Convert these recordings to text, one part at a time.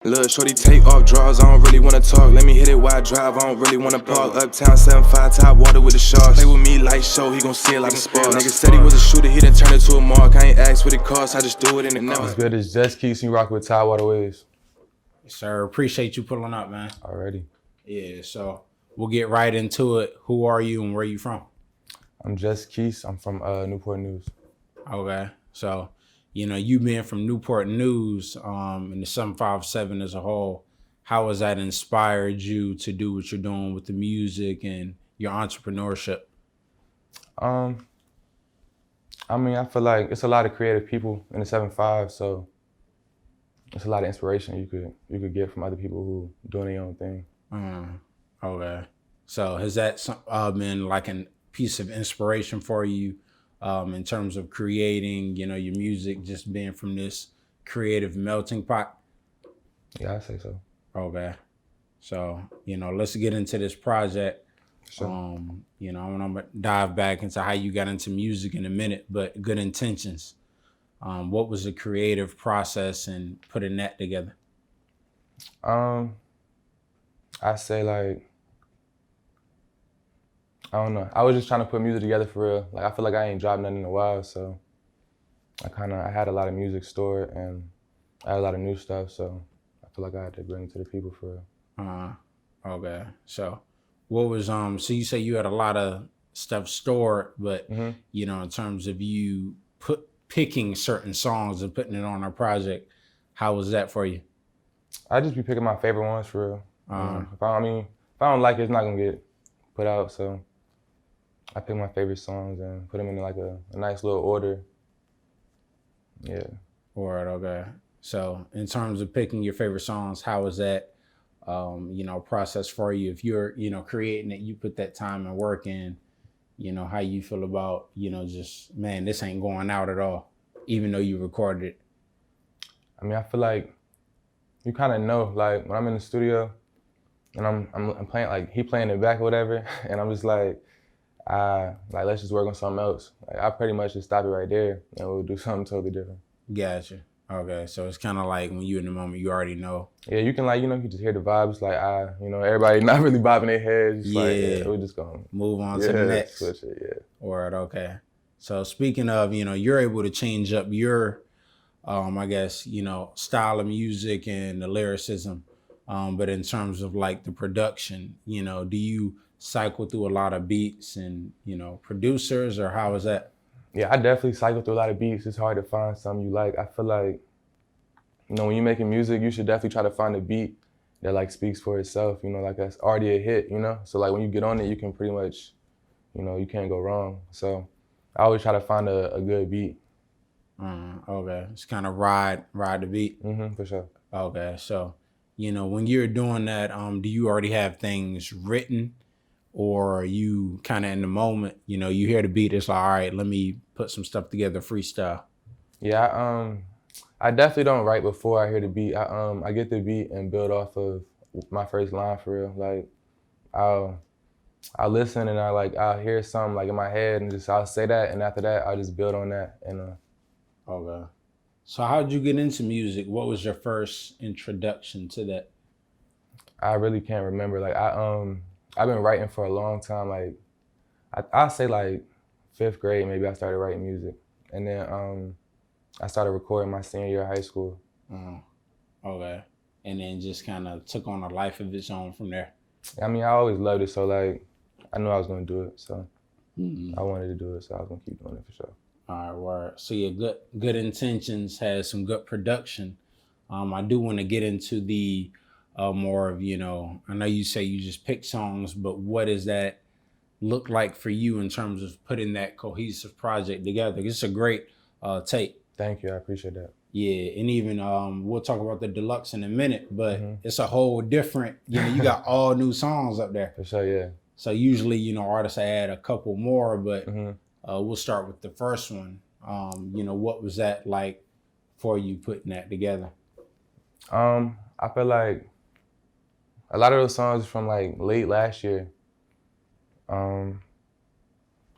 Look, shorty, take off drawers, I don't really wanna talk. Let me hit it while I drive, I don't really wanna park. Uptown 7-5, top water with the sharks. Play with me like show, he gon' see a lot of sparks. Nigga said he was a shooter, he done turned it to a mark. I ain't asked what it costs, I just do it in the car. What's good? It's just Kues, you rock with Tidewater Waves. Sir, appreciate you pulling up, man. Already. Yeah, so we'll get right into it. Who are you and where you from? I'm just Kues. I'm from Newport News. Okay, so you being from Newport News, and the 757 as a whole, how has that inspired you to do what you're doing with the music and your entrepreneurship? I mean, I feel like it's a lot of creative people in the 7-5, so it's a lot of inspiration you could get from other people who doing their own thing. Okay, so has that been like a piece of inspiration for you in terms of creating, your music, just being from this creative melting pot? Yeah, I say so. Okay, so let's get into this project. Sure. I'm gonna dive back into how you got into music in a minute, but Good Intentions. What was the creative process in putting that together? I say like, I don't know. I was just trying to put music together for real. Like I feel like I ain't dropped nothing in a while, so I had a lot of music stored and I had a lot of new stuff, so I feel like I had to bring it to the people for real. Okay. So what was so you say you had a lot of stuff stored, but in terms of you picking certain songs and putting it on a project, how was that for you? I just be picking my favorite ones for real. If I don't like it, it's not gonna get put out, so I pick my favorite songs and put them in like a nice little order. Yeah. Alright, okay. So in terms of picking your favorite songs, how was that process for you? If you're, creating it, you put that time and work in, how you feel about, just, man, this ain't going out at all, even though you recorded it. I mean, I feel like you kind of know, like when I'm in the studio and I'm playing, like he playing it back or whatever, and I'm just like let's just work on something else. Like I pretty much just stop it right there and we'll do something totally different. Gotcha. Okay, so it's kind of like when you're in the moment, you already know. Yeah, you can you just hear the vibes. Like everybody not really bobbing their heads. Just we're just gonna move on to the next. Switch it, yeah. Alright, okay. So speaking of, you're able to change up your, I guess, style of music and the lyricism, but in terms of like the production, do you cycle through a lot of beats and producers, or how is that? Yeah, I definitely cycle through a lot of beats. It's hard to find something you like. I feel like, when you're making music, you should definitely try to find a beat that like speaks for itself, like that's already a hit, So like when you get on it, you can pretty much, you can't go wrong. So I always try to find a good beat. Okay, it's kind of ride the beat. For sure. Okay, so, when you're doing that, do you already have things written? Or are you kind of in the moment, you hear the beat, it's like, all right, let me put some stuff together, freestyle? Yeah, I definitely don't write before I hear the beat. I get the beat and build off of my first line for real. Like, I'll listen and I'll hear something like in my head and I'll say that, and after that, I'll just build on that. And Okay. So how'd you get into music? What was your first introduction to that? I really can't remember. Like, I've been writing for a long time. Like, I'll say like 5th grade, maybe I started writing music. And then I started recording my senior year of high school. Okay. And then just kind of took on a life of its own from there. I mean, I always loved it, so like, I knew I was gonna do it, so I wanted to do it, so I was gonna keep doing it for sure. All right, word. So yeah, Good Intentions has some good production. I do want to get into the more of, I know you say you just pick songs, but what does that look like for you in terms of putting that cohesive project together? It's a great tape. Thank you, I appreciate that. Yeah, and even we'll talk about the deluxe in a minute, but it's a whole different, you got all new songs up there. For sure, yeah. So usually, artists add a couple more, but we'll start with the first one. What was that like for you putting that together? I feel like a lot of those songs from like late last year. And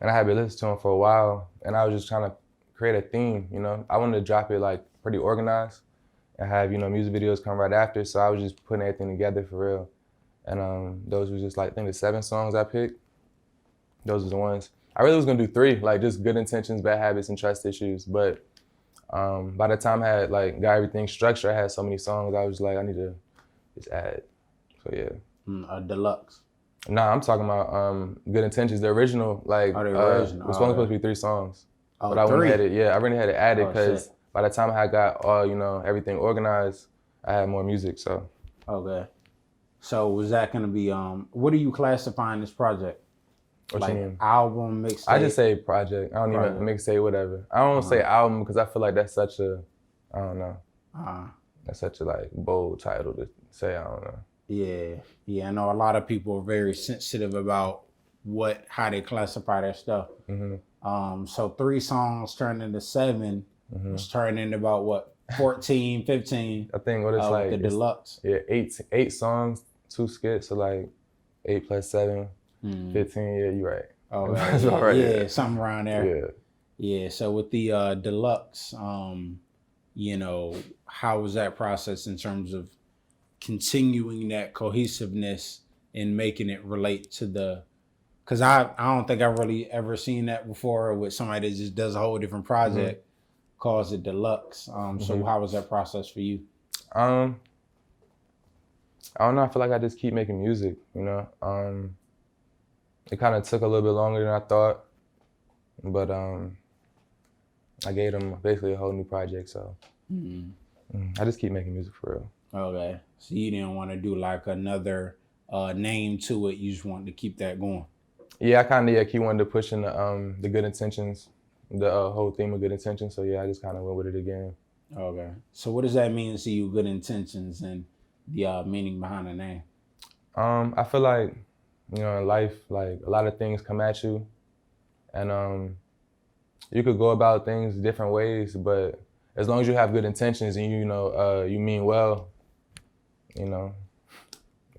I had been listening to them for a while, and I was just trying to create a theme, I wanted to drop it like pretty organized. and have, you know, music videos come right after. So I was just putting everything together for real. And those were just like, I think the 7 songs I picked. Those are the ones. I really was gonna do 3, like just Good Intentions, Bad Habits, and Trust Issues. But by the time I had like got everything structured, I had so many songs, I was like, I need to just add. So yeah. A deluxe. Nah, I'm talking about Good Intentions, the original, like Oh, the original. it was only supposed to be 3 songs. Oh, But I went 3? ahead it, I really had to add it because shit. by the time I got all, you know, everything organized, I had more music, so. Okay. So was that gonna be what are you classifying this project? What Like you mean? album, mixtape? I just say project. I don't even mixtape, whatever. I don't say album because I feel like that's such a, I don't know. That's such a like bold title to say. I don't know. Yeah. I know a lot of people are very sensitive about how they classify their stuff. So 3 songs turned into 7, which turned into about what, 14, 15. I think what it's like the deluxe. Yeah, 8 songs, 2 skits, so like 8 plus 7, 15. Yeah, you're right. Oh, That's about right. Yeah, something around there. Yeah. So with the deluxe, you know, how was that process in terms of continuing that cohesiveness and making it relate to because I don't think I've really ever seen that before with somebody that just does a whole different project, calls it deluxe. So how was that process for you? I don't know. I feel like I just keep making music, you know. It kind of took a little bit longer than I thought, but I gave them basically a whole new project, so I just keep making music for real. Okay, so you didn't want to do like another name to it. You just wanted to keep that going. Yeah, I kind of keep wanting to push in the Good Intentions, the whole theme of Good Intentions. So yeah, I just kind of went with it again. Okay, so what does that mean to you, Good Intentions, and the meaning behind the name? I feel like, you know, in life, like a lot of things come at you, and you could go about things different ways, but as long as you have good intentions and you know you mean well, you know,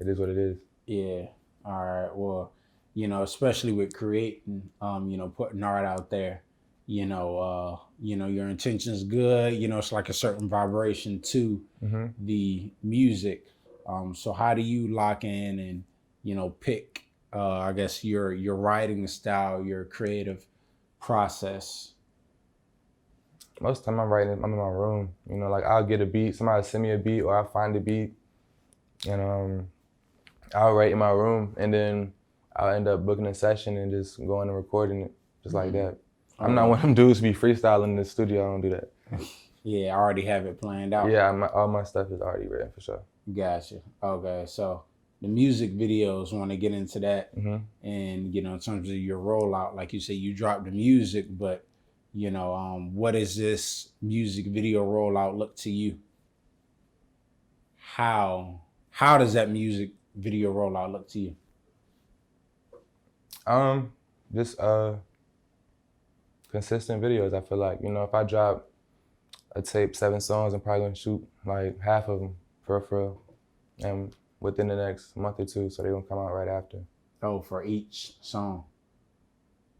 it is what it is. Yeah. All right. Well, you know, especially with creating, you know, putting art out there, you know, your intention's good. You know, it's like a certain vibration to the music. So how do you lock in and, you know, pick, I guess your writing style, your creative process? Most of the time I'm in my room. You know, like I'll get a beat, somebody send me a beat, or I'll find a beat, and I'll write in my room, and then I'll end up booking a session and just going and recording it just like that. I'm not one of them dudes to be freestyling in the studio. I don't do that. Yeah, I already have it planned out. Yeah, all my stuff is already written for sure. Gotcha. Okay, so the music videos, want to get into that, and you know, in terms of your rollout, like you said, you dropped the music, but you know, what does this music video rollout look to you? How does that music video rollout look to you? Just consistent videos. I feel like, you know, if I drop a tape, 7 songs, I'm probably gonna shoot like half of them for real, and within the next month or 2, so they're gonna come out right after. Oh, for each song?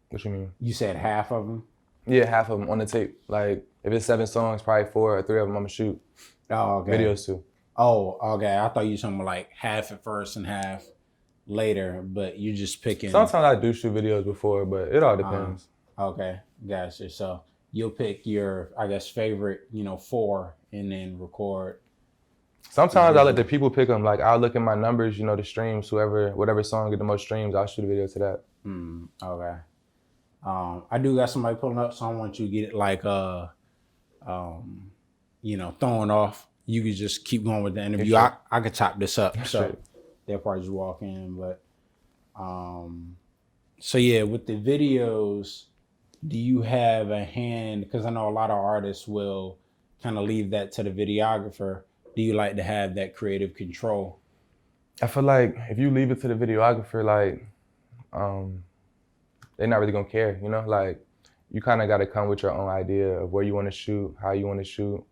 What you mean? You said half of them? Yeah, half of them on the tape. Like if it's 7 songs, probably 4 or 3 of them I'm gonna shoot. Oh, okay. Videos too. Oh, okay. I thought you were talking about like half at first and half later, but you're just picking. Sometimes I do shoot videos before, but it all depends. Okay, gotcha. So you'll pick your, I guess, favorite, you know, 4 and then record. Sometimes I let the people pick them. Like I'll look at my numbers, you know, the streams, whatever song get the most streams, I'll shoot a video to that. Okay. I do got somebody pulling up, so I want you to get it like, you know, throwing off. You could just keep going with the interview. Sure. I could chop this up, so Sure. they'll probably just walk in. But so yeah, with the videos, do you have a hand? Because I know a lot of artists will kind of leave that to the videographer. Do you like to have that creative control? I feel like if you leave it to the videographer, like they're not really gonna care, you know? Like you kind of got to come with your own idea of where you want to shoot, how you want to shoot.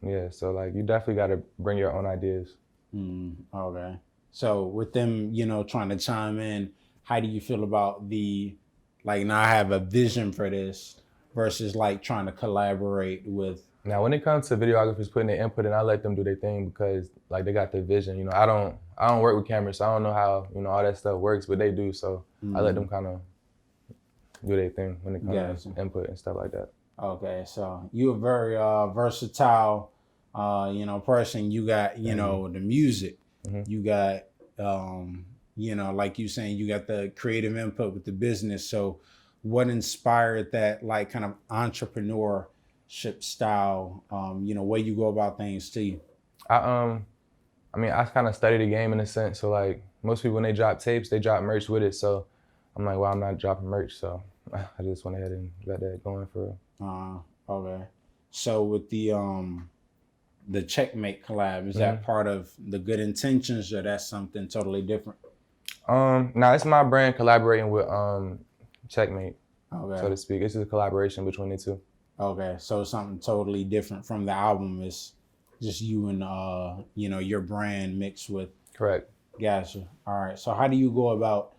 Yeah, so like you definitely got to bring your own ideas. Okay. So with them, you know, trying to chime in, how do you feel about now I have a vision for this versus like trying to collaborate with Now, when it comes to videographers putting their input in, I let them do their thing because like they got their vision. You know, I don't work with cameras, so I don't know how all that stuff works, but they do. So I let them kind of do their thing when it comes to input and stuff like that. Okay, so you're a very versatile, person. You got the music, you got like you saying, you got the creative input with the business. So what inspired that like kind of entrepreneurship style, way you go about things to you? I kind of studied the game in a sense. So like most people when they drop tapes, they drop merch with it. So I'm like, well, I'm not dropping merch. So I just went ahead and got that going for real. Okay. So with the Checkmate collab, is that part of the Good Intentions, or that's something totally different? Now it's my brand collaborating with Checkmate, Okay. so to speak. It's just a collaboration between the two. Okay, so something totally different from the album is just you and your brand mixed with. Correct. Gotcha. All right. So how do you go about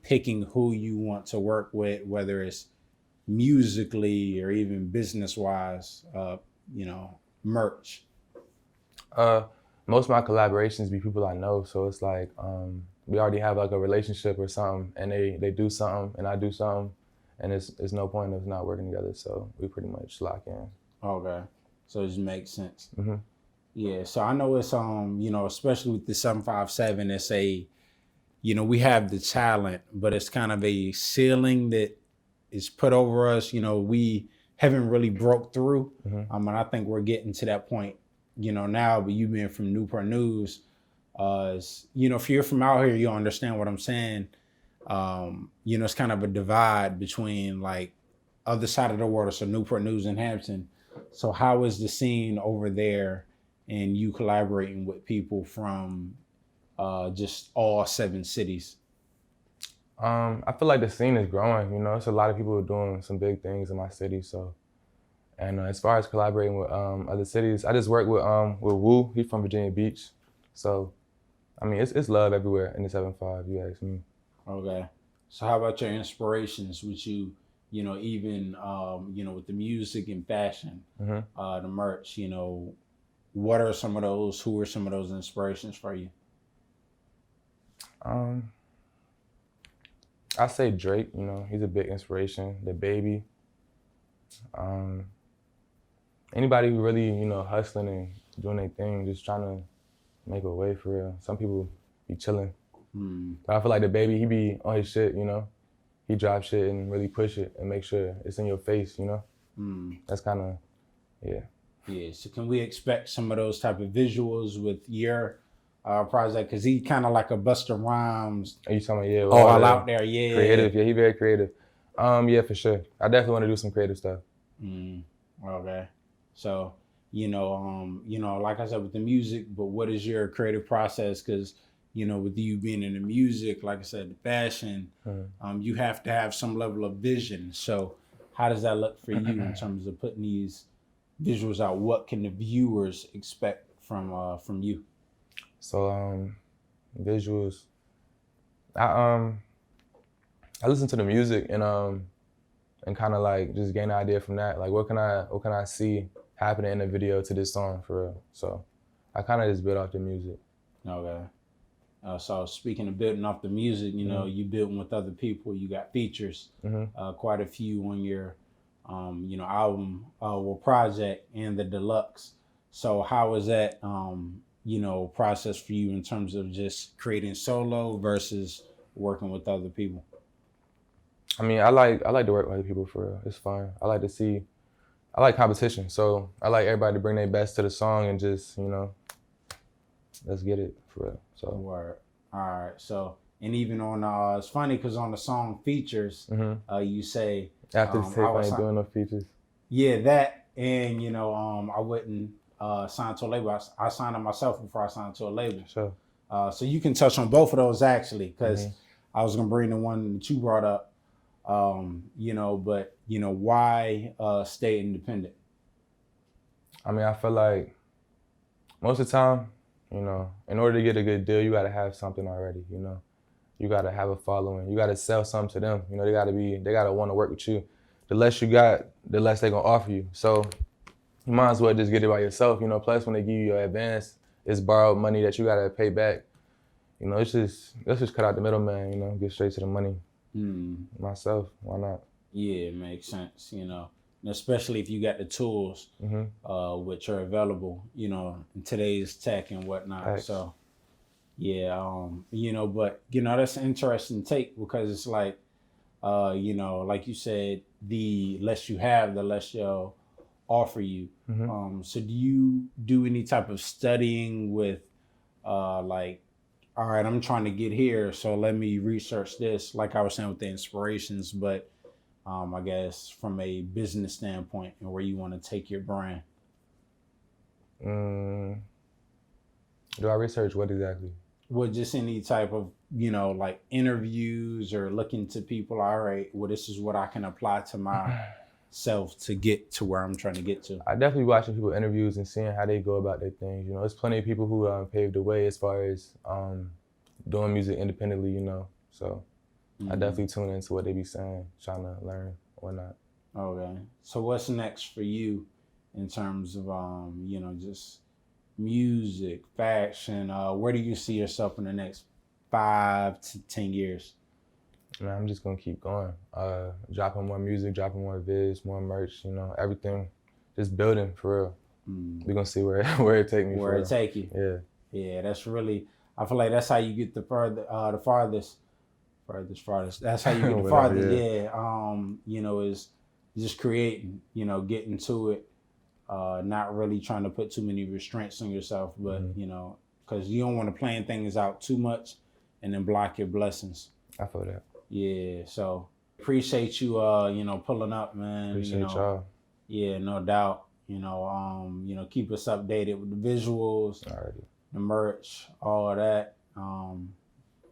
picking who you want to work with, whether it's musically or even business wise, merch? Most of my collaborations be people I know, so it's like we already have like a relationship or something, and they do something and I do something, and it's no point of not working together. So we pretty much lock in. Okay, so it just makes sense. Mm-hmm. Yeah. So I know it's especially with the 757, it's a we have the talent, but it's kind of a ceiling that is put over us. We haven't really broke through. And I think we're getting to that point, now. But you being from Newport News, if you're from out here, you'll understand what I'm saying. It's kind of a divide between like other side of the water, so Newport News and Hampton. So how is the scene over there, and you collaborating with people from just all 7 cities? I feel like the scene is growing. It's a lot of people doing some big things in my city. So, and as far as collaborating with other cities, I just work with Wu. He's from Virginia Beach. So, it's love everywhere in the 7-5. You ask me. Okay. So how about your inspirations? Which you even with the music and fashion, the merch. What are some of those? Who are some of those inspirations for you? I say Drake, he's a big inspiration. The Baby. Anybody who really, hustling and doing their thing, just trying to make a way for real. Some people be chilling. But I feel like the Baby, he be on his shit, He drop shit and really push it and make sure it's in your face, That's kind of, yeah. Yeah, so can we expect some of those type of visuals with your project? Because he kind of like a Busta Rhymes. Are you talking about, all out there, yeah. Creative, yeah, he very creative. Yeah, for sure. I definitely want to do some creative stuff. Okay. So, like I said, with the music, but what is your creative process? Because, with you being in the music, like I said, the fashion, you have to have some level of vision. So how does that look for you in terms of putting these visuals out? What can the viewers expect from you? So visuals, I listen to the music and kind of like just gain an idea from that. Like what can I see happening in the video to this song for real? So I kind of just build off the music. Okay. So speaking of building off the music, you building with other people. You got features, quite a few on your album or project and the deluxe. So how is that process for you in terms of just creating solo versus working with other people? I like to work with other people for real. It's fun. I like competition. So I like everybody to bring their best to the song and just, let's get it for real. So word. All right. So, and even on it's funny because on the song Features, you say after the tape I ain't doing no features. Yeah, that, and I wouldn't sign to a label. I signed it myself before I signed to a label. Sure. So you can touch on both of those actually, because I was gonna bring the one that you brought up. But why stay independent? I feel like most of the time, in order to get a good deal, you gotta have something already, You gotta have a following. You gotta sell something to them. They gotta want to work with you. The less you got, the less they gonna offer you. So you might as well just get it by yourself, you know. Plus, when they give you your advance, it's borrowed money that you gotta pay back. You know, let's just cut out the middleman, you know, get straight to the money. Myself, why not? Yeah, it makes sense, you know. And especially if you got the tools, which are available, you know, in today's tech and whatnot. Thanks. So, yeah, you know, but, you know, that's an interesting take because it's like, you know, like you said, the less you have, the less they'll offer you. So do you do any type of studying with, like, all right, I'm trying to get here, so let me research this, like I was saying with the inspirations, but I guess from a business standpoint and where you want to take your brand? Do I research what exactly? Well, just any type of, you know, like interviews or looking to people, all right, well, this is what I can apply to myself to get to where I'm trying to get to. I definitely watching people interviews and seeing how they go about their things. You know, there's plenty of people who paved the way as far as doing music independently, you know, so I definitely tune into what they be saying, trying to learn or not. Okay. So what's next for you in terms of, you know, just music, fashion? Where do you see yourself in the next 5 to 10 years? Man, I'm just gonna keep going. Dropping more music, dropping more vids, more merch, you know, everything. Just building for real. We're gonna see where it take me. Where it take you. Yeah. Yeah, that's really, I feel like that's how you get the farthest. That's how you get the farthest. Yeah. You know, is just creating, you know, getting to it, not really trying to put too many restraints on yourself, but, you know, because you don't want to plan things out too much and then block your blessings. I feel that. Yeah, so appreciate you, you know, pulling up, man. Appreciate you know, y'all. Yeah, no doubt. You know, keep us updated with the visuals, Alrighty. the merch, all of that.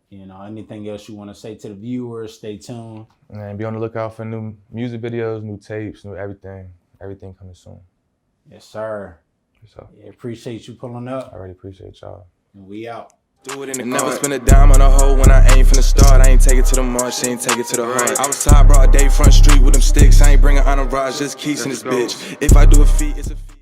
You know, anything else you want to say to the viewers, stay tuned. And be on the lookout for new music videos, new tapes, new everything. Everything coming soon. Yes, sir. So, Yeah, appreciate you pulling up. I already appreciate y'all. And we out. Do it in the never spend a dime on a hoe when I ain't finna start. I ain't take it to the march, she ain't take it to the heart. Outside, broad day, front street with them sticks. I ain't bringing entourage, just keys in this bitch. If I do a feat, it's a feat.